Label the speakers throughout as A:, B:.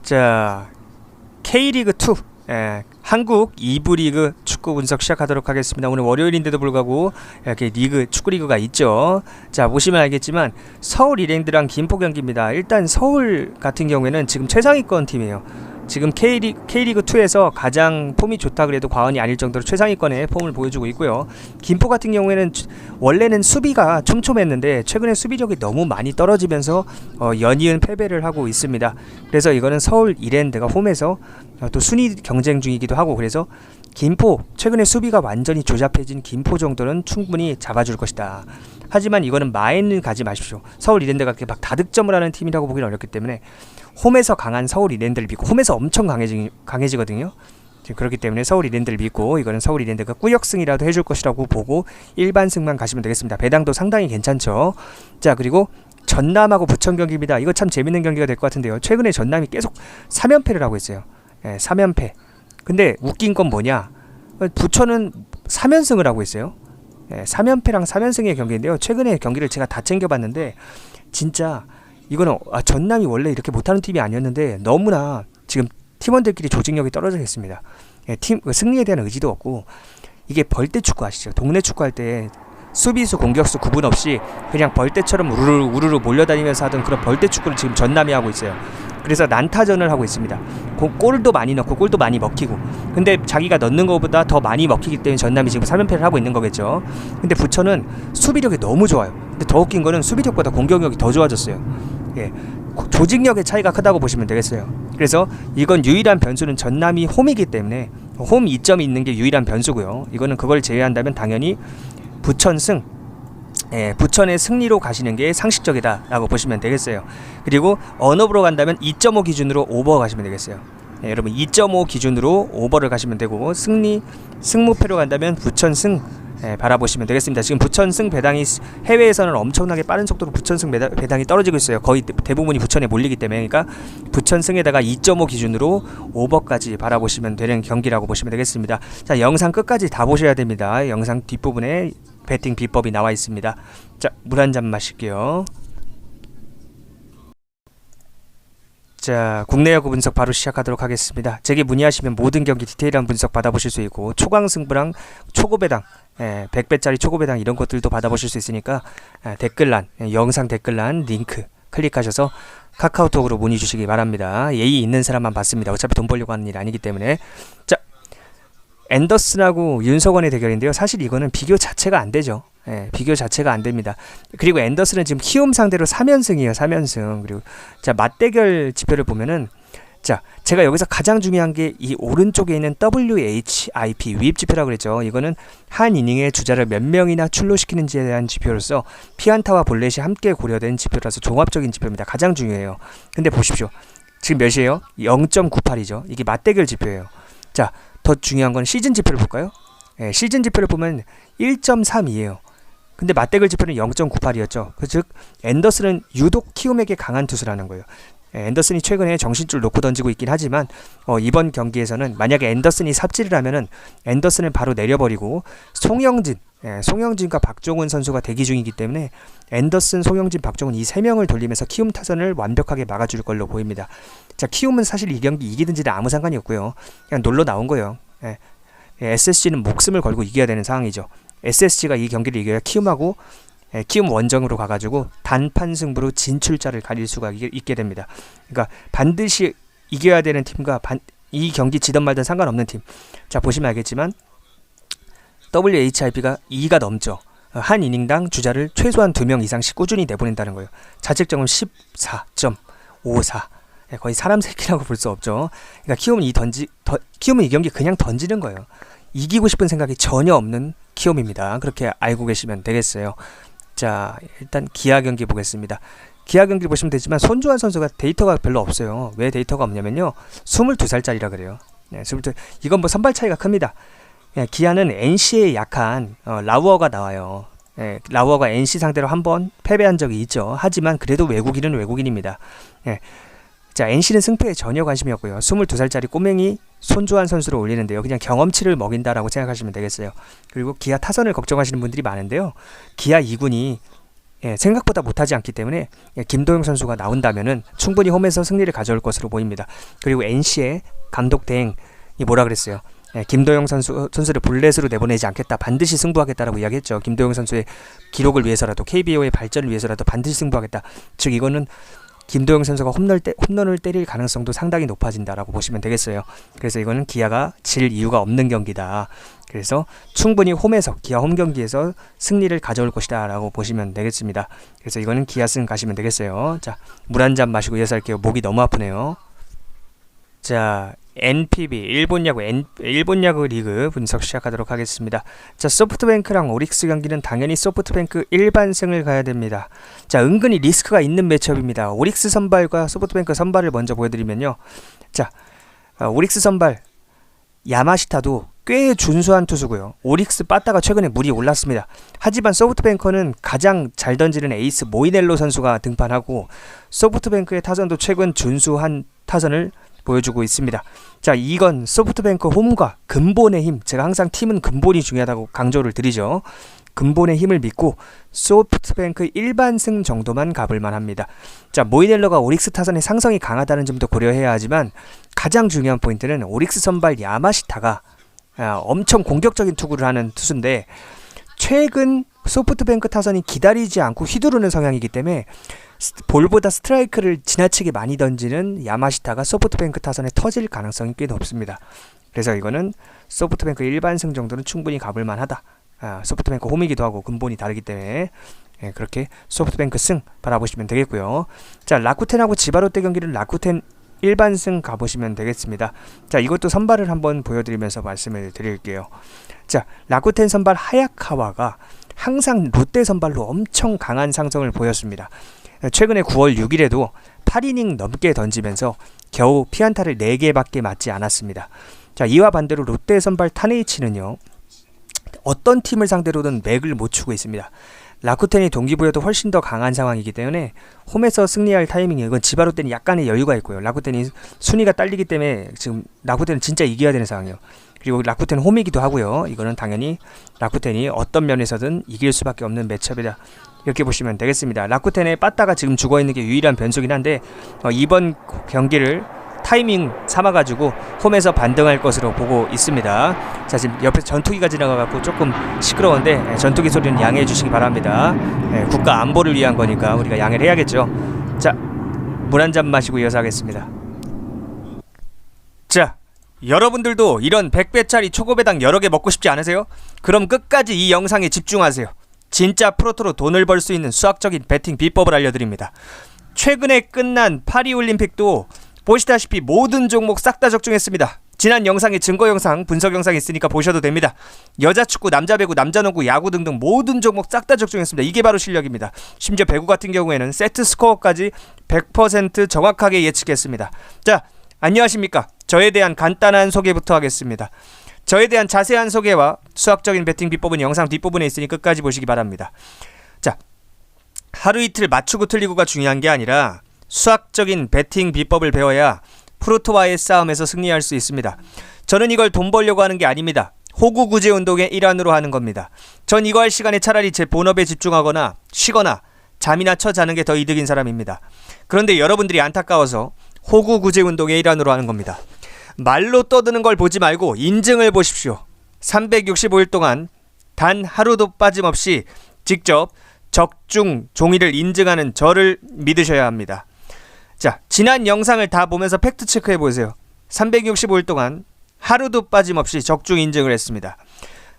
A: 자, K리그2 한국 2부 리그 축구 분석 시작하도록 하겠습니다. 오늘 월요일인데도 불구하고 이렇게 축구 리그가 있죠. 자, 보시면 알겠지만 서울 이랜드랑 김포 경기입니다. 일단 서울 같은 경우에는 지금 최상위권 팀이에요. 지금 K리그2에서 가장 폼이 좋다 그래도 과언이 아닐 정도로 최상위권의 폼을 보여주고 있고요. 김포 같은 경우에는 원래는 수비가 촘촘했는데 최근에 수비력이 너무 많이 떨어지면서 연이은 패배를 하고 있습니다. 그래서 이거는 서울 이랜드가 홈에서 또 순위 경쟁 중이기도 하고, 그래서 김포, 최근에 수비가 완전히 조잡해진 김포 정도는 충분히 잡아줄 것이다. 하지만 이거는 마에는 가지 마십시오. 서울 이랜드가 그렇게 막 다득점을 하는 팀이라고 보기는 어렵기 때문에 홈에서 강한 서울 이랜드를 믿고, 홈에서 엄청 강해지거든요. 그렇기 때문에 서울 이랜드를 믿고, 이거는 서울 이랜드가 꾸역승이라도 해줄 것이라고 보고 일반승만 가시면 되겠습니다. 배당도 상당히 괜찮죠. 자, 그리고 전남하고 부천 경기입니다. 이거 참 재밌는 경기가 될 것 같은데요. 최근에 전남이 계속 3연패를 하고 있어요. 3연패. 근데 웃긴 건 뭐냐, 부천은 3연승을 하고 있어요. 3연패랑 3연승의 경기인데요. 최근에 경기를 제가 다 챙겨봤는데 진짜 이거는 전남이 원래 이렇게 못하는 팀이 아니었는데 너무나 지금 팀원들끼리 조직력이 떨어져 있습니다. 팀 승리에 대한 의지도 없고, 이게 벌떼 축구 아시죠? 동네 축구할 때 수비수 공격수 구분 없이 그냥 벌떼처럼 우르르 몰려다니면서 하던 그런 벌떼 축구를 지금 전남이 하고 있어요. 그래서 난타전을 하고 있습니다. 골도 많이 넣고 골도 많이 먹히고, 근데 자기가 넣는 것보다 더 많이 먹히기 때문에 전남이 지금 3연패를 하고 있는 거겠죠. 근데 부천은 수비력이 너무 좋아요. 근데 더 웃긴 거는 수비력보다 공격력이 더 좋아졌어요. 조직력의 차이가 크다고 보시면 되겠어요. 그래서 이건 유일한 변수는 전남이 홈이기 때문에 홈 이점이 있는 게 유일한 변수고요. 이거는 그걸 제외한다면 당연히 부천승, 부천의 승리로 가시는 게 상식적이다 라고 보시면 되겠어요. 그리고 언업으로 간다면 2.5 기준으로 오버 가시면 되겠어요. 여러분 2.5 기준으로 오버를 가시면 되고, 승무패로 간다면 부천승 바라보시면 되겠습니다. 지금 부천승 배당이 해외에서는 엄청나게 빠른 속도로 부천승 배당이 떨어지고 있어요. 거의 대부분이 부천에 몰리기 때문에. 그러니까 부천승에다가 2.5 기준으로 오버까지 바라보시면 되는 경기라고 보시면 되겠습니다. 자, 영상 끝까지 다 보셔야 됩니다. 영상 뒷부분에 배팅 비법이 나와 있습니다. 자, 물 한 잔 마실게요. 자, 국내 야구 분석 바로 시작하도록 하겠습니다. 제게 문의하시면 모든 경기 디테일한 분석 받아보실 수 있고, 초강 승부랑 초고배당, 100배짜리 초고배당 이런 것들도 받아보실 수 있으니까 댓글란, 영상 댓글란 링크 클릭하셔서 카카오톡으로 문의 주시기 바랍니다. 예의 있는 사람만 받습니다. 어차피 돈 벌려고 하는 일 아니기 때문에. 자, 앤더슨하고 윤석원의 대결인데요. 사실 이거는 비교 자체가 안 되죠. 비교 자체가 안 됩니다. 그리고 앤더슨은 지금 키움 상대로 3연승이에요. 3연승. 그리고 자, 맞대결 지표를 보면은, 자, 제가 여기서 가장 중요한 게 이 오른쪽에 있는 WHIP 위입 지표라고 그랬죠. 이거는 한 이닝에 주자를 몇 명이나 출루시키는지에 대한 지표로서 피안타와 볼넷이 함께 고려된 지표라서 종합적인 지표입니다. 가장 중요해요. 근데 보십시오. 지금 몇이에요? 0.98이죠. 이게 맞대결 지표예요. 자, 더 중요한 건 시즌 지표를 볼까요? 시즌 지표를 보면 1.32예요. 근데 맞대결 지표는 0.98이었죠. 즉 앤더슨은 유독 키움에게 강한 투수라는 거예요. 앤더슨이 최근에 정신줄 놓고 던지고 있긴 하지만 이번 경기에서는 만약에 앤더슨이 삽질을 하면은 앤더슨을 바로 내려버리고 송영진과 박종훈 선수가 대기 중이기 때문에 앤더슨, 송영진, 박종훈 이 3명을 돌리면서 키움 타선을 완벽하게 막아줄 걸로 보입니다. 자, 키움은 사실 이 경기 이기든지는 아무 상관이 없고요. 그냥 놀러 나온 거예요. SSG는 목숨을 걸고 이겨야 되는 상황이죠. SSG가 이 경기를 이겨야 키움하고 키움 원정으로 가가지고 단판 승부로 진출자를 가릴 수가 있게 됩니다. 그러니까 반드시 이겨야 되는 팀과 이 경기 지든 말든 상관없는 팀. 자, 보시면 알겠지만 WHIP가 2가 넘죠. 한 이닝당 주자를 최소한 2명 이상씩 꾸준히 내보낸다는 거예요. 자책점은 14.54. 거의 사람 새끼라고 볼 수 없죠. 그러니까 키움은 이 경기 그냥 던지는 거예요. 이기고 싶은 생각이 전혀 없는 키움입니다. 그렇게 알고 계시면 되겠어요. 자, 일단 기아 경기 보겠습니다. 기아 경기를 보시면 되지만 손주환 선수가 데이터가 별로 없어요. 왜 데이터가 없냐면요, 22살짜리라 그래요. 이건 뭐 선발 차이가 큽니다. 기아는 NC에 약한 라우어가 나와요. 라우어가 NC 상대로 한번 패배한 적이 있죠. 하지만 그래도 외국인은 외국인입니다. 자, NC는 승패에 전혀 관심이 없고요. 22살짜리 꼬맹이 손주환 선수를 올리는데요. 그냥 경험치를 먹인다라고 생각하시면 되겠어요. 그리고 기아 타선을 걱정하시는 분들이 많은데요. 기아 2군이 생각보다 못하지 않기 때문에 김도영 선수가 나온다면은 충분히 홈에서 승리를 가져올 것으로 보입니다. 그리고 NC의 감독 대행이 뭐라 그랬어요? 김도영 선수를 볼넷으로 내보내지 않겠다. 반드시 승부하겠다라고 이야기했죠. 김도영 선수의 기록을 위해서라도 KBO의 발전을 위해서라도 반드시 승부하겠다. 즉 이거는 김도영 선수가 홈런을 때릴 가능성도 상당히 높아진다라고 보시면 되겠어요. 그래서 이거는 기아가 질 이유가 없는 경기다. 그래서 충분히 홈에서 기아 홈 경기에서 승리를 가져올 것이다 라고 보시면 되겠습니다. 그래서 이거는 기아승 가시면 되겠어요. 자, 물 한 잔 마시고 이어서 할게요. 목이 너무 아프네요. 자, NPB 일본 야구 리그 분석 시작하도록 하겠습니다. 자, 소프트뱅크랑 오릭스 경기는 당연히 소프트뱅크 일반승을 가야 됩니다. 자, 은근히 리스크가 있는 매치업입니다. 오릭스 선발과 소프트뱅크 선발을 먼저 보여드리면요. 자, 오릭스 선발 야마시타도 꽤 준수한 투수고요. 오릭스 빠따가 최근에 물이 올랐습니다. 하지만 소프트뱅크는 가장 잘 던지는 에이스 모이넬로 선수가 등판하고 소프트뱅크의 타선도 최근 준수한 타선을 보여주고 있습니다. 자, 이건 소프트뱅크 홈과 근본의 힘, 제가 항상 팀은 근본이 중요하다고 강조를 드리죠. 근본의 힘을 믿고 소프트뱅크 일반승 정도만 가볼만 합니다. 자, 모이넬러가 오릭스 타선의 상성이 강하다는 점도 고려해야 하지만 가장 중요한 포인트는 오릭스 선발 야마시타가 엄청 공격적인 투구를 하는 투수인데 최근 소프트뱅크 타선이 기다리지 않고 휘두르는 성향이기 때문에 볼보다 스트라이크를 지나치게 많이 던지는 야마시타가 소프트뱅크 타선에 터질 가능성이 꽤 높습니다. 그래서 이거는 소프트뱅크 일반승 정도는 충분히 가볼만 하다. 소프트뱅크 홈이기도 하고 근본이 다르기 때문에 그렇게 소프트뱅크 승 바라보시면 되겠고요. 자, 라쿠텐하고 지바롯데 경기는 라쿠텐 일반승 가보시면 되겠습니다. 자, 이것도 선발을 한번 보여드리면서 말씀을 드릴게요. 자, 라쿠텐 선발 하야카와가 항상 롯데 선발로 엄청 강한 상승을 보였습니다. 최근에 9월 6일에도 8이닝 넘게 던지면서 겨우 피안타를 4개밖에 맞지 않았습니다. 자, 이와 반대로 롯데 선발 타네이치는요, 어떤 팀을 상대로든 맥을 못 추고 있습니다. 라쿠텐이 동기부여도 훨씬 더 강한 상황이기 때문에 홈에서 승리할 타이밍이, 이건 지바롯데는 약간의 여유가 있고요. 라쿠텐이 순위가 딸리기 때문에 지금 라쿠텐은 진짜 이겨야 되는 상황이에요. 그리고 라쿠텐 홈이기도 하고요. 이거는 당연히 라쿠텐이 어떤 면에서든 이길 수밖에 없는 매치업이다, 이렇게 보시면 되겠습니다. 라쿠텐의 빠따가 지금 죽어있는 게 유일한 변수긴 한데 이번 경기를 타이밍 삼아가지고 홈에서 반등할 것으로 보고 있습니다. 자, 지금 옆에 전투기가 지나가갖고 조금 시끄러운데 전투기 소리는 양해해 주시기 바랍니다. 국가 안보를 위한 거니까 우리가 양해를 해야겠죠. 자, 물 한 잔 마시고 이어서 하겠습니다. 자, 여러분들도 이런 100배짜리 초고배당 여러 개 먹고 싶지 않으세요? 그럼 끝까지 이 영상에 집중하세요. 진짜 프로토로 돈을 벌 수 있는 수학적인 배팅 비법을 알려드립니다. 최근에 끝난 파리올림픽도 보시다시피 모든 종목 싹 다 적중했습니다. 지난 영상에 증거 영상, 분석 영상이 있으니까 보셔도 됩니다. 여자 축구, 남자 배구, 남자 농구, 야구 등등 모든 종목 싹 다 적중했습니다. 이게 바로 실력입니다. 심지어 배구 같은 경우에는 세트 스코어까지 100% 정확하게 예측했습니다. 자, 안녕하십니까? 저에 대한 간단한 소개부터 하겠습니다. 저에 대한 자세한 소개와 수학적인 배팅 비법은 영상 뒷부분에 있으니 끝까지 보시기 바랍니다. 자, 하루 이틀 맞추고 틀리고가 중요한 게 아니라 수학적인 배팅 비법을 배워야 프로토와의 싸움에서 승리할 수 있습니다. 저는 이걸 돈 벌려고 하는 게 아닙니다. 호구 구제 운동의 일환으로 하는 겁니다. 전 이거 할 시간에 차라리 제 본업에 집중하거나 쉬거나 잠이나 쳐 자는 게 더 이득인 사람입니다. 그런데 여러분들이 안타까워서 호구 구제 운동의 일환으로 하는 겁니다. 말로 떠드는 걸 보지 말고 인증을 보십시오. 365일 동안 단 하루도 빠짐없이 직접 적중 종이를 인증하는 저를 믿으셔야 합니다. 자, 지난 영상을 다 보면서 팩트 체크해 보세요. 365일 동안 하루도 빠짐없이 적중 인증을 했습니다.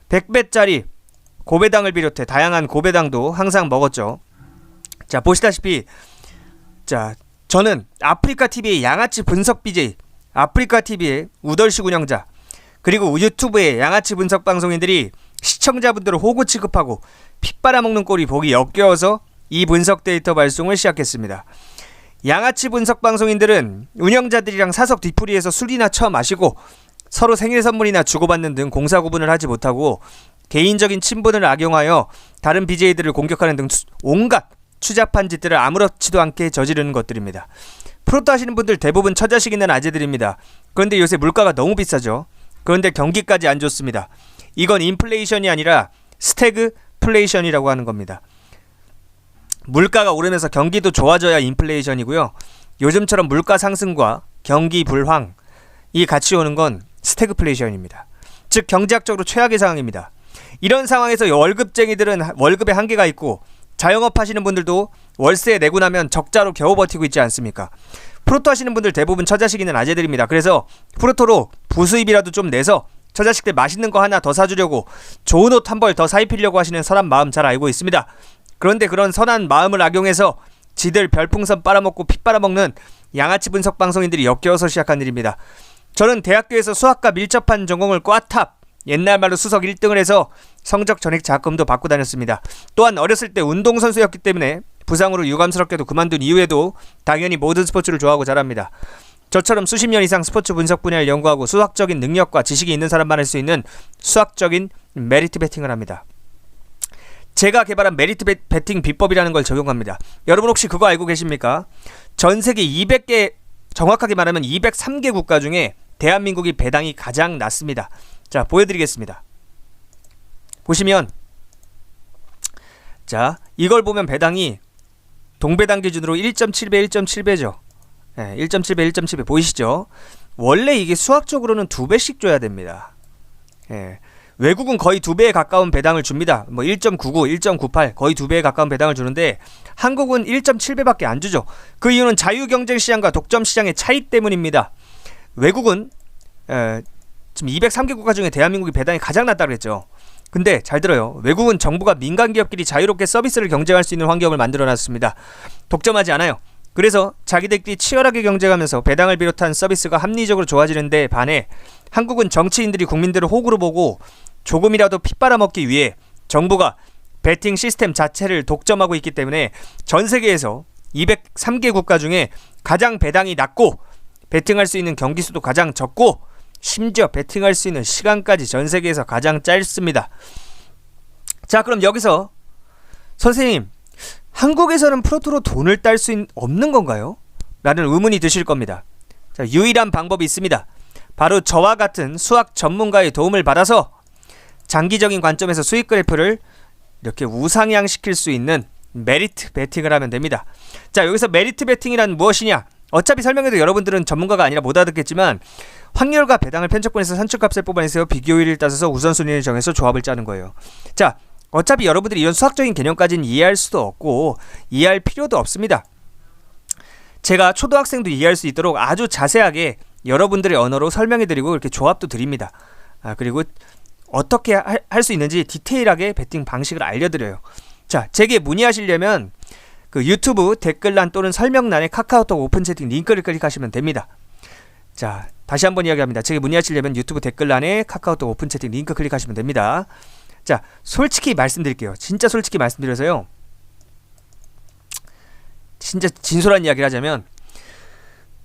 A: 100배짜리 고배당을 비롯해 다양한 고배당도 항상 먹었죠. 자, 보시다시피 자, 저는 아프리카TV의 양아치 분석 BJ, 아프리카TV의 우덜식 운영자, 그리고 유튜브의 양아치 분석 방송인들이 시청자분들을 호구 취급하고 피 빨아먹는 꼴이 보기 역겨워서 이 분석 데이터 발송을 시작했습니다. 양아치 분석 방송인들은 운영자들이랑 사석 뒤풀이에서 술이나 쳐 마시고 서로 생일 선물이나 주고받는 등 공사 구분을 하지 못하고 개인적인 친분을 악용하여 다른 BJ들을 공격하는 등 온갖 추잡한 짓들을 아무렇지도 않게 저지르는 것들입니다. 프로토 하시는 분들 대부분 처자식 있는 아재들입니다. 그런데 요새 물가가 너무 비싸죠. 그런데 경기까지 안 좋습니다. 이건 인플레이션이 아니라 스태그플레이션이라고 하는 겁니다. 물가가 오르면서 경기도 좋아져야 인플레이션이고요. 요즘처럼 물가 상승과 경기 불황, 이 같이 오는 건 스태그플레이션입니다. 즉 경제학적으로 최악의 상황입니다. 이런 상황에서 월급쟁이들은 월급에 한계가 있고 자영업 하시는 분들도 월세 내고 나면 적자로 겨우 버티고 있지 않습니까? 프로토 하시는 분들 대부분 처자식 있는 아재들입니다. 그래서 프로토로 부수입이라도 좀 내서 처자식들 맛있는 거 하나 더 사주려고 좋은 옷 한 벌 더 사입히려고 하시는 선한 마음 잘 알고 있습니다. 그런데 그런 선한 마음을 악용해서 지들 별풍선 빨아먹고 피 빨아먹는 양아치 분석 방송인들이 역겨워서 시작한 일입니다. 저는 대학교에서 수학과 밀접한 전공을 꽈탑, 옛날 말로 수석 1등을 해서 성적 전액 장학금도 받고 다녔습니다. 또한 어렸을 때 운동선수였기 때문에 부상으로 유감스럽게도 그만둔 이후에도 당연히 모든 스포츠를 좋아하고 자랍니다. 저처럼 수십 년 이상 스포츠 분석 분야를 연구하고 수학적인 능력과 지식이 있는 사람만 할 수 있는 수학적인 메리트 베팅을 합니다. 제가 개발한 메리트 베팅 비법이라는 걸 적용합니다. 여러분 혹시 그거 알고 계십니까? 전 세계 200개, 정확하게 말하면 203개 국가 중에 대한민국이 배당이 가장 낮습니다. 자, 보여드리겠습니다. 보시면, 자, 이걸 보면 배당이 동배당 기준으로 1.7배, 1.7배죠. 1.7배, 1.7배 보이시죠? 원래 이게 수학적으로는 2배씩 줘야 됩니다. 외국은 거의 2배에 가까운 배당을 줍니다. 뭐 1.99, 1.98 거의 2배에 가까운 배당을 주는데 한국은 1.7배밖에 안 주죠. 그 이유는 자유경쟁시장과 독점시장의 차이 때문입니다. 외국은 지금 203개 국가 중에 대한민국이 배당이 가장 낮다고 그랬죠. 근데 잘 들어요. 외국은 정부가 민간 기업끼리 자유롭게 서비스를 경쟁할 수 있는 환경을 만들어놨습니다. 독점하지 않아요. 그래서 자기들끼리 치열하게 경쟁하면서 배당을 비롯한 서비스가 합리적으로 좋아지는데 반해 한국은 정치인들이 국민들을 호구로 보고 조금이라도 피 빨아먹기 위해 정부가 베팅 시스템 자체를 독점하고 있기 때문에 전 세계에서 203개 국가 중에 가장 배당이 낮고 베팅할 수 있는 경기 수도 가장 적고 심지어 베팅할 수 있는 시간까지 전 세계에서 가장 짧습니다. 자, 그럼 여기서 선생님, 한국에서는 프로토로 돈을 딸 수 없는 건가요? 라는 의문이 드실 겁니다. 자, 유일한 방법이 있습니다. 바로 저와 같은 수학 전문가의 도움을 받아서 장기적인 관점에서 수익 그래프를 이렇게 우상향시킬 수 있는 메리트 베팅을 하면 됩니다. 자, 여기서 메리트 베팅이란 무엇이냐? 어차피 설명해도 여러분들은 전문가가 아니라 못 알아듣겠지만 확률과 배당을 편측분해서 산출값을 뽑아내서 비교율을 따져서 우선순위를 정해서 조합을 짜는 거예요. 자, 어차피 여러분들이 이런 수학적인 개념까지는 이해할 수도 없고 이해할 필요도 없습니다. 제가 초등학생도 이해할 수 있도록 아주 자세하게 여러분들의 언어로 설명해드리고 이렇게 조합도 드립니다. 그리고 어떻게 할 수 있는지 디테일하게 베팅 방식을 알려드려요. 자, 제게 문의하시려면 그 유튜브 댓글란 또는 설명란에 카카오톡 오픈 채팅 링크를 클릭하시면 됩니다. 자, 다시 한번 이야기합니다. 제게 문의하시려면 유튜브 댓글란에 카카오톡 오픈 채팅 링크 클릭하시면 됩니다. 자, 솔직히 말씀드릴게요. 진짜 솔직히 말씀드려서요. 진짜 진솔한 이야기를 하자면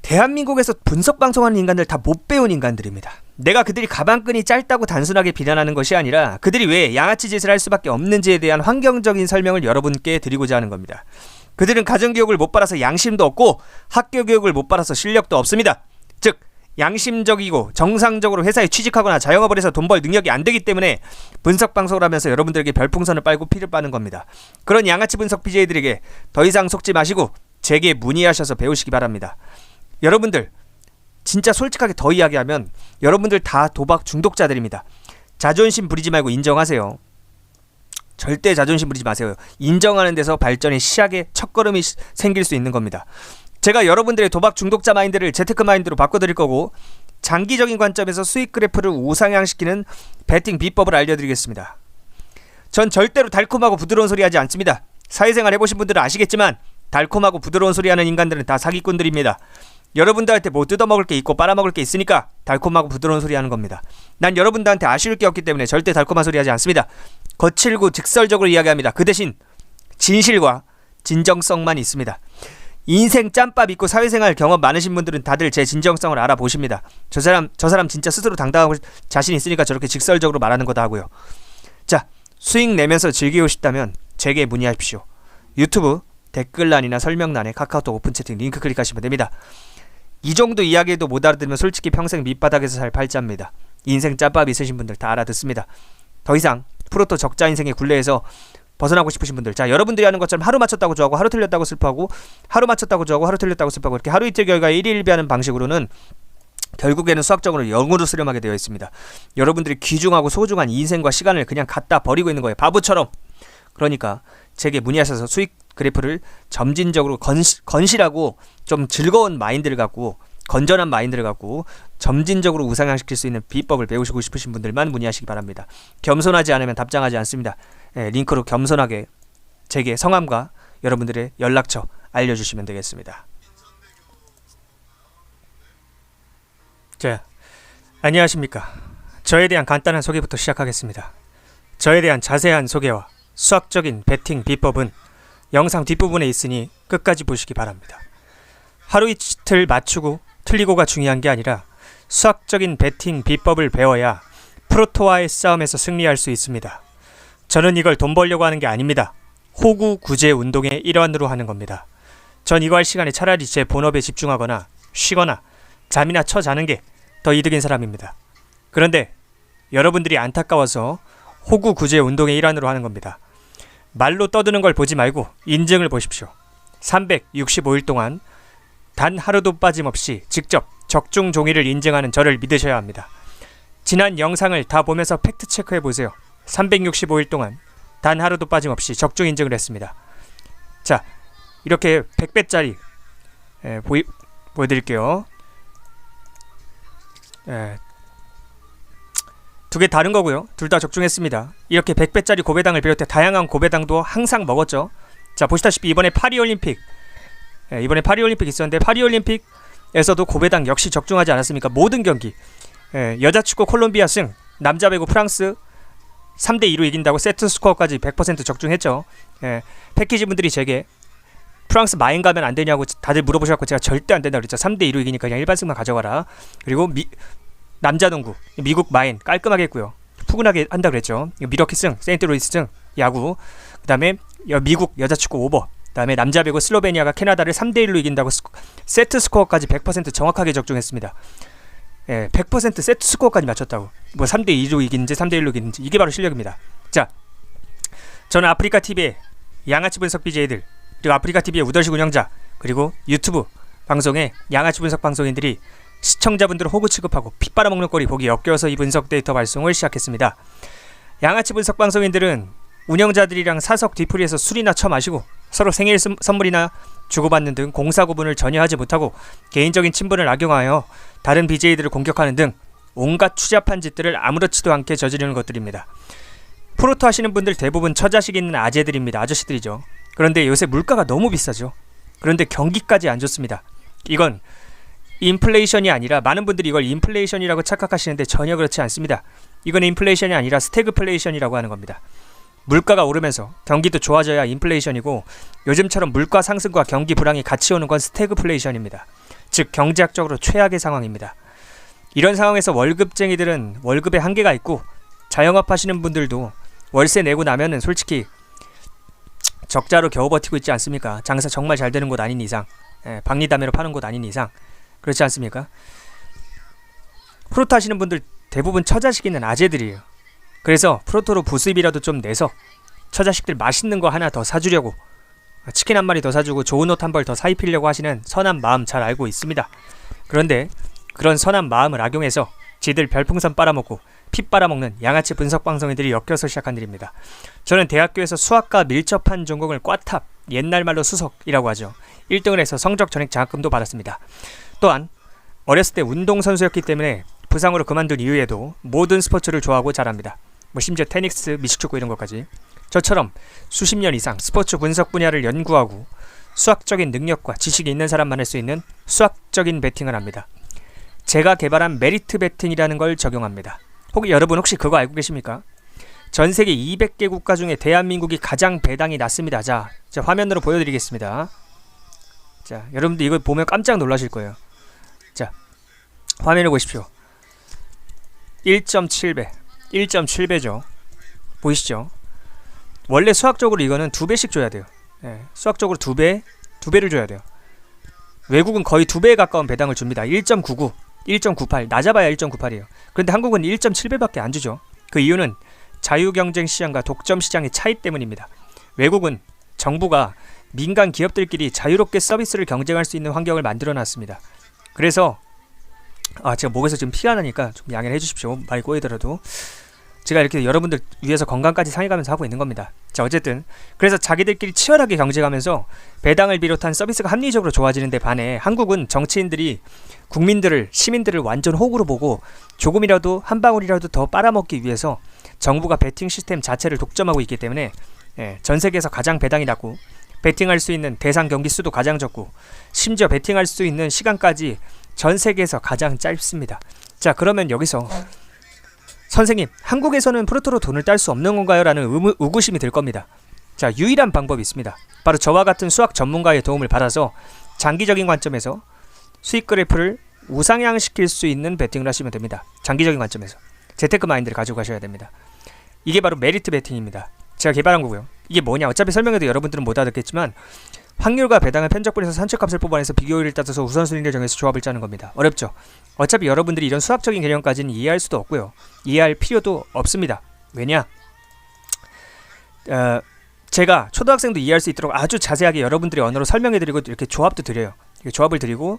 A: 대한민국에서 분석방송하는 인간들 다 못 배운 인간들입니다. 내가 그들이 가방끈이 짧다고 단순하게 비난하는 것이 아니라 그들이 왜 양아치 짓을 할 수밖에 없는지에 대한 환경적인 설명을 여러분께 드리고자 하는 겁니다. 그들은 가정교육을 못 받아서 양심도 없고 학교교육을 못 받아서 실력도 없습니다. 즉 양심적이고 정상적으로 회사에 취직하거나 자영업을 해서 돈 벌 능력이 안 되기 때문에 분석방송을 하면서 여러분들에게 별풍선을 빨고 피를 빠는 겁니다. 그런 양아치 분석 BJ들에게 더 이상 속지 마시고 제게 문의하셔서 배우시기 바랍니다. 여러분들 진짜 솔직하게 더 이야기하면 여러분들 다 도박 중독자들입니다. 자존심 부리지 말고 인정하세요. 절대 자존심 부리지 마세요. 인정하는 데서 발전의 시작의 첫걸음이 생길 수 있는 겁니다. 제가 여러분들의 도박 중독자 마인드를 재테크 마인드로 바꿔드릴 거고 장기적인 관점에서 수익 그래프를 우상향시키는 베팅 비법을 알려드리겠습니다. 전 절대로 달콤하고 부드러운 소리 하지 않습니다. 사회생활 해보신 분들은 아시겠지만 달콤하고 부드러운 소리 하는 인간들은 다 사기꾼들입니다. 여러분들한테 뭐 뜯어먹을 게 있고 빨아먹을 게 있으니까 달콤하고 부드러운 소리 하는 겁니다. 난 여러분들한테 아쉬울 게 없기 때문에 절대 달콤한 소리 하지 않습니다. 거칠고 직설적으로 이야기합니다. 그 대신 진실과 진정성만 있습니다. 인생 짬밥 있고 사회생활 경험 많으신 분들은 다들 제 진정성을 알아보십니다. 저 사람 진짜 스스로 당당하고 자신 있으니까 저렇게 직설적으로 말하는 거다 하고요. 자, 수익 내면서 즐기고 싶다면 제게 문의하십시오. 유튜브 댓글란이나 설명란에 카카오톡 오픈 채팅 링크 클릭하시면 됩니다. 이 정도 이야기도 못 알아들으면 솔직히 평생 밑바닥에서 살 팔자입니다. 인생 짬밥 있으신 분들 다 알아듣습니다. 더 이상 프로토 적자 인생의 굴레에서 벗어나고 싶으신 분들, 자, 여러분들이 하는 것처럼 하루 맞췄다고 좋아하고 하루 틀렸다고 슬퍼하고 하루 맞췄다고 좋아하고 하루 틀렸다고 슬퍼하고 이렇게 하루 이틀 결과 일일비하는 방식으로는 결국에는 수학적으로 0으로 수렴하게 되어 있습니다. 여러분들이 귀중하고 소중한 인생과 시간을 그냥 갖다 버리고 있는 거예요. 바보처럼. 그러니까 제게 문의하셔서 수익 그래프를 점진적으로 건실하고 좀 즐거운 마인드를 갖고 건전한 마인드를 갖고 점진적으로 우상향시킬 수 있는 비법을 배우시고 싶으신 분들만 문의하시기 바랍니다. 겸손하지 않으면 답장하지 않습니다. 링크로 겸손하게 제게 성함과 여러분들의 연락처 알려주시면 되겠습니다. 자, 안녕하십니까. 저에 대한 간단한 소개부터 시작하겠습니다. 저에 대한 자세한 소개와 수학적인 베팅 비법은 영상 뒷부분에 있으니 끝까지 보시기 바랍니다. 하루 이틀 맞추고 틀리고가 중요한 게 아니라 수학적인 베팅 비법을 배워야 프로토와의 싸움에서 승리할 수 있습니다. 저는 이걸 돈 벌려고 하는 게 아닙니다. 호구 구제 운동의 일환으로 하는 겁니다. 전 이거 할 시간에 차라리 제 본업에 집중하거나 쉬거나 잠이나 자는 게 더 이득인 사람입니다. 그런데 여러분들이 안타까워서 호구 구제 운동의 일환으로 하는 겁니다. 말로 떠드는 걸 보지 말고 인증을 보십시오. 365일 동안 단 하루도 빠짐없이 직접 적중 종이를 인증하는 저를 믿으셔야 합니다. 지난 영상을 다 보면서 팩트 체크해 보세요. 365일 동안 단 하루도 빠짐없이 적중 인증을 했습니다. 자, 이렇게 100배짜리 보여드릴게요. 두 개 다른 거고요. 둘 다 적중했습니다. 이렇게 100배짜리 고배당을 비롯해 다양한 고배당도 항상 먹었죠. 자, 보시다시피 이번에 파리올림픽 있었는데 파리올림픽에서도 고배당 역시 적중하지 않았습니까? 모든 경기 여자 축구 콜롬비아 승, 남자 배구 프랑스 3대2로 이긴다고 세트 스코어까지 100% 적중했죠. 패키지 분들이 제게 프랑스 마인 가면 안 되냐고 다들 물어보셔서 제가 절대 안 된다 그랬죠. 3대2로 이기니까 그냥 일반승만 가져가라. 그리고 남자 농구 미국 마인 깔끔하게 했고요. 푸근하게 한다 그랬죠. 미러키 승, 세인트루이스 승 야구, 그 다음에 미국 여자축구 오버, 그 다음에 남자 배구 슬로베니아가 캐나다를 3대1로 이긴다고 세트 스코어까지 100% 정확하게 적중했습니다. 100% 세트 스코어까지 맞췄다고. 뭐 3대2로 이기는지 3대1로 이기는지 이게 바로 실력입니다. 자, 저는 아프리카TV의 양아치 분석 BJ들, 그리고 아프리카TV의 우덜식 운영자, 그리고 유튜브 방송의 양아치 분석 방송인들이 시청자분들을 호구 취급하고 피 빨아먹는 꼴이 보기 역겨워서 이 분석 데이터 발송을 시작했습니다. 양아치 분석 방송인들은 운영자들이랑 사석 뒤풀이에서 술이나 처마시고 서로 생일 선물이나 주고받는 등 공사 구분을 전혀 하지 못하고 개인적인 친분을 악용하여 다른 BJ들을 공격하는 등 온갖 추잡한 짓들을 아무렇지도 않게 저지르는 것들입니다. 프로토 하시는 분들 대부분 처자식 있는 아재들입니다. 아저씨들이죠. 그런데 요새 물가가 너무 비싸죠. 그런데 경기까지 안 좋습니다. 이건 인플레이션이 아니라, 많은 분들이 이걸 인플레이션이라고 착각하시는데 전혀 그렇지 않습니다. 이건 인플레이션이 아니라 스태그플레이션이라고 하는 겁니다. 물가가 오르면서 경기도 좋아져야 인플레이션이고, 요즘처럼 물가 상승과 경기 불황이 같이 오는 건 스태그플레이션입니다. 즉 경제학적으로 최악의 상황입니다. 이런 상황에서 월급쟁이들은 월급에 한계가 있고, 자영업 하시는 분들도 월세 내고 나면은 솔직히 적자로 겨우 버티고 있지 않습니까? 장사 정말 잘 되는 곳 아닌 이상, 박리담회로 파는 곳 아닌 이상, 그렇지 않습니까? 프로토 하시는 분들 대부분 처자식 있는 아재들이에요. 그래서 프로토로 부수입이라도 좀 내서 처자식들 맛있는 거 하나 더 사주려고, 치킨 한 마리 더 사주고 좋은 옷 한 벌 더 사입히려고 하시는 선한 마음 잘 알고 있습니다. 그런데 그런 선한 마음을 악용해서 지들 별풍선 빨아먹고 피 빨아먹는 양아치 분석방송인들이 엮여서 시작한 일입니다. 저는 대학교에서 수학과 밀접한 전공을 꽈탑, 옛날 말로 수석이라고 하죠. 1등을 해서 성적 전액 장학금도 받았습니다. 또한 어렸을 때 운동선수였기 때문에 부상으로 그만둔 이후에도 모든 스포츠를 좋아하고 잘합니다. 뭐 심지어 테니스, 미식축구 이런 것까지. 저처럼 수십 년 이상 스포츠 분석 분야를 연구하고 수학적인 능력과 지식이 있는 사람만 할 수 있는 수학적인 베팅을 합니다. 제가 개발한 메리트 베팅이라는 걸 적용합니다. 여러분 혹시 그거 알고 계십니까? 전 세계 200개 국가 중에 대한민국이 가장 배당이 낮습니다. 자, 화면으로 보여드리겠습니다. 자, 여러분들 이거 보면 깜짝 놀라실 거예요. 자, 화면을 보십시오. 1.7배 1.7배죠. 보이시죠? 원래 수학적으로 이거는 2배씩 줘야 돼요. 수학적으로 2배를 줘야 돼요. 외국은 거의 2배에 가까운 배당을 줍니다. 1.99, 1.98, 낮아봐야 1.98이에요. 그런데 한국은 1.7배밖에 안 주죠. 그 이유는 자유경쟁 시장과 독점 시장의 차이 때문입니다. 외국은 정부가 민간 기업들끼리 자유롭게 서비스를 경쟁할 수 있는 환경을 만들어 놨습니다. 그래서 제가 목에서 지금 피가 나니까 좀 양해를 해주십시오. 말이 꼬이더라도 제가 이렇게 여러분들 위해서 건강까지 상해가면서 하고 있는 겁니다. 자, 어쨌든 그래서 자기들끼리 치열하게 경쟁하면서 배당을 비롯한 서비스가 합리적으로 좋아지는 데 반해 한국은 정치인들이 국민들을, 시민들을 완전 호구로 보고 조금이라도 한 방울이라도 더 빨아먹기 위해서 정부가 베팅 시스템 자체를 독점하고 있기 때문에 전 세계에서 가장 배당이 낮고 베팅할 수 있는 대상 경기 수도 가장 적고 심지어 베팅할 수 있는 시간까지 전 세계에서 가장 짧습니다. 자, 그러면 여기서 선생님, 한국에서는 프로토로 돈을 딸 수 없는 건가요? 라는 의구심이 들 겁니다. 자, 유일한 방법이 있습니다. 바로 저와 같은 수학 전문가의 도움을 받아서 장기적인 관점에서 수익 그래프를 우상향시킬 수 있는 베팅을 하시면 됩니다. 장기적인 관점에서 재테크 마인드를 가지고 가셔야 됩니다. 이게 바로 메리트 베팅입니다. 제가 개발한 거고요. 이게 뭐냐, 어차피 설명해도 여러분들은 못 알아듣겠지만 확률과 배당을 편적분해서 산책값을 뽑아내서 비교율을 따져서 우선순위를 정해서 조합을 짜는 겁니다. 어렵죠? 어차피 여러분들이 이런 수학적인 개념까지는 이해할 수도 없고요. 이해할 필요도 없습니다. 왜냐? 제가 초등학생도 이해할 수 있도록 아주 자세하게 여러분들의 언어로 설명해드리고 이렇게 조합도 드려요. 이렇게 조합을 드리고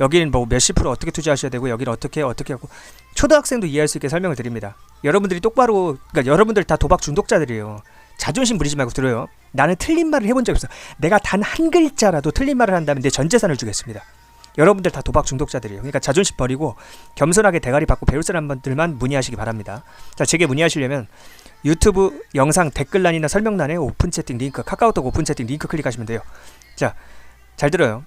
A: 여기는 뭐 몇십 프로 어떻게 투자하셔야 되고 여기는 어떻게 하고 초등학생도 이해할 수 있게 설명을 드립니다. 여러분들이 똑바로, 그러니까 여러분들 다 도박 중독자들이에요. 자존심 부리지 말고 들어요. 나는 틀린 말을 해본 적이 없어. 내가 단 한 글자라도 틀린 말을 한다면 내 전 재산을 주겠습니다. 여러분들 다 도박 중독자들이에요. 그러니까 자존심 버리고 겸손하게 대가리 받고 배울 사람들만 문의하시기 바랍니다. 자, 제게 문의하시려면 유튜브 영상 댓글란이나 설명란에 오픈 채팅 링크, 카카오톡 오픈 채팅 링크 클릭하시면 돼요. 자, 잘 들어요.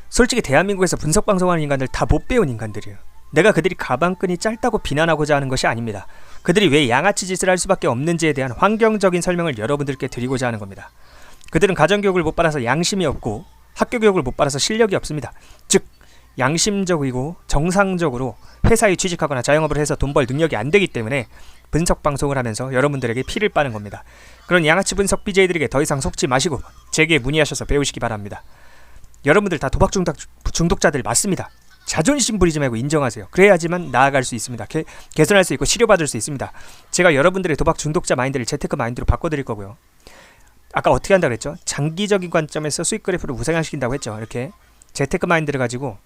A: 솔직히 대한민국에서 분석 방송하는 인간들 다 못 배운 인간들이에요. 내가 그들이 가방끈이 짧다고 비난하고자 하는 것이 아닙니다. 그들이 왜 양아치 짓을 할 수밖에 없는지에 대한 환경적인 설명을 여러분들께 드리고자 하는 겁니다. 그들은 가정교육을 못 받아서 양심이 없고 학교교육을 못 받아서 실력이 없습니다. 즉 양심적이고 정상적으로 회사에 취직하거나 자영업을 해서 돈 벌 능력이 안 되기 때문에 분석 방송을 하면서 여러분들에게 피를 빠는 겁니다. 그런 양아치 분석 BJ들에게 더 이상 속지 마시고 제게 문의하셔서 배우시기 바랍니다. 여러분들 다 도박 중독자들 맞습니다. 자존심 부리지 말고 인정하세요. 그래야지만 나아갈 수 있습니다. 개선할 수 있고 치료받을 수 있습니다. 제가 여러분들의 도박 중독자 마인드를 재테크 마인드로 바꿔드릴 거고요. 아까 어떻게 한다고 했죠? 장기적인 관점에서 수익 그래프를 우상향시킨다고 했죠. 이렇게 재테크 마인드를 가지고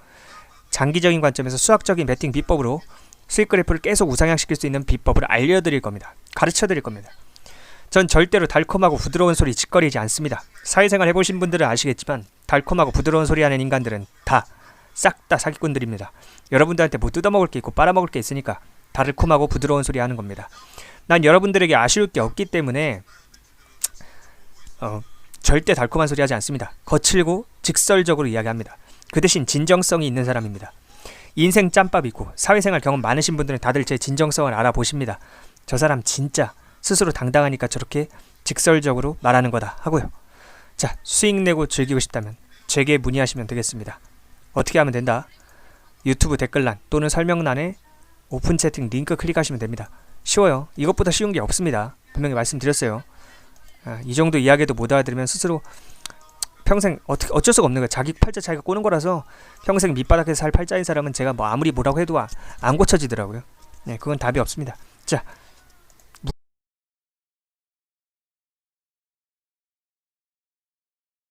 A: 장기적인 관점에서 수학적인 베팅 비법으로 수익 그래프를 계속 우상향시킬 수 있는 비법을 알려드릴 겁니다. 가르쳐드릴 겁니다. 전 절대로 달콤하고 부드러운 소리 짓거리지 않습니다. 사회생활 해보신 분들은 아시겠지만 달콤하고 부드러운 소리 하는 인간들은 싹 다 사기꾼들입니다. 여러분들한테 뭐 뜯어먹을 게 있고 빨아먹을 게 있으니까 달콤하고 부드러운 소리 하는 겁니다. 난 여러분들에게 아쉬울 게 없기 때문에 절대 달콤한 소리 하지 않습니다. 거칠고 직설적으로 이야기합니다. 그 대신 진정성이 있는 사람입니다. 인생 짬밥이고 사회생활 경험 많으신 분들은 다들 제 진정성을 알아보십니다. 저 사람 진짜 스스로 당당하니까 저렇게 직설적으로 말하는 거다 하고요. 자, 수익 내고 즐기고 싶다면 제게 문의하시면 되겠습니다. 어떻게 하면 된다? 유튜브 댓글란 또는 설명란에 오픈 채팅 링크 클릭하시면 됩니다. 쉬워요. 이것보다 쉬운 게 없습니다. 분명히 말씀드렸어요. 이 정도 이야기도 못 알아들으면 스스로 평생 어쩔 수가 없는 거예요. 자기 팔자 자기가 꼬는 거라서 평생 밑바닥에서 살 팔자인 사람은 제가 뭐 아무리 뭐라고 해도 안 고쳐지더라고요. 네, 그건 답이 없습니다. 자,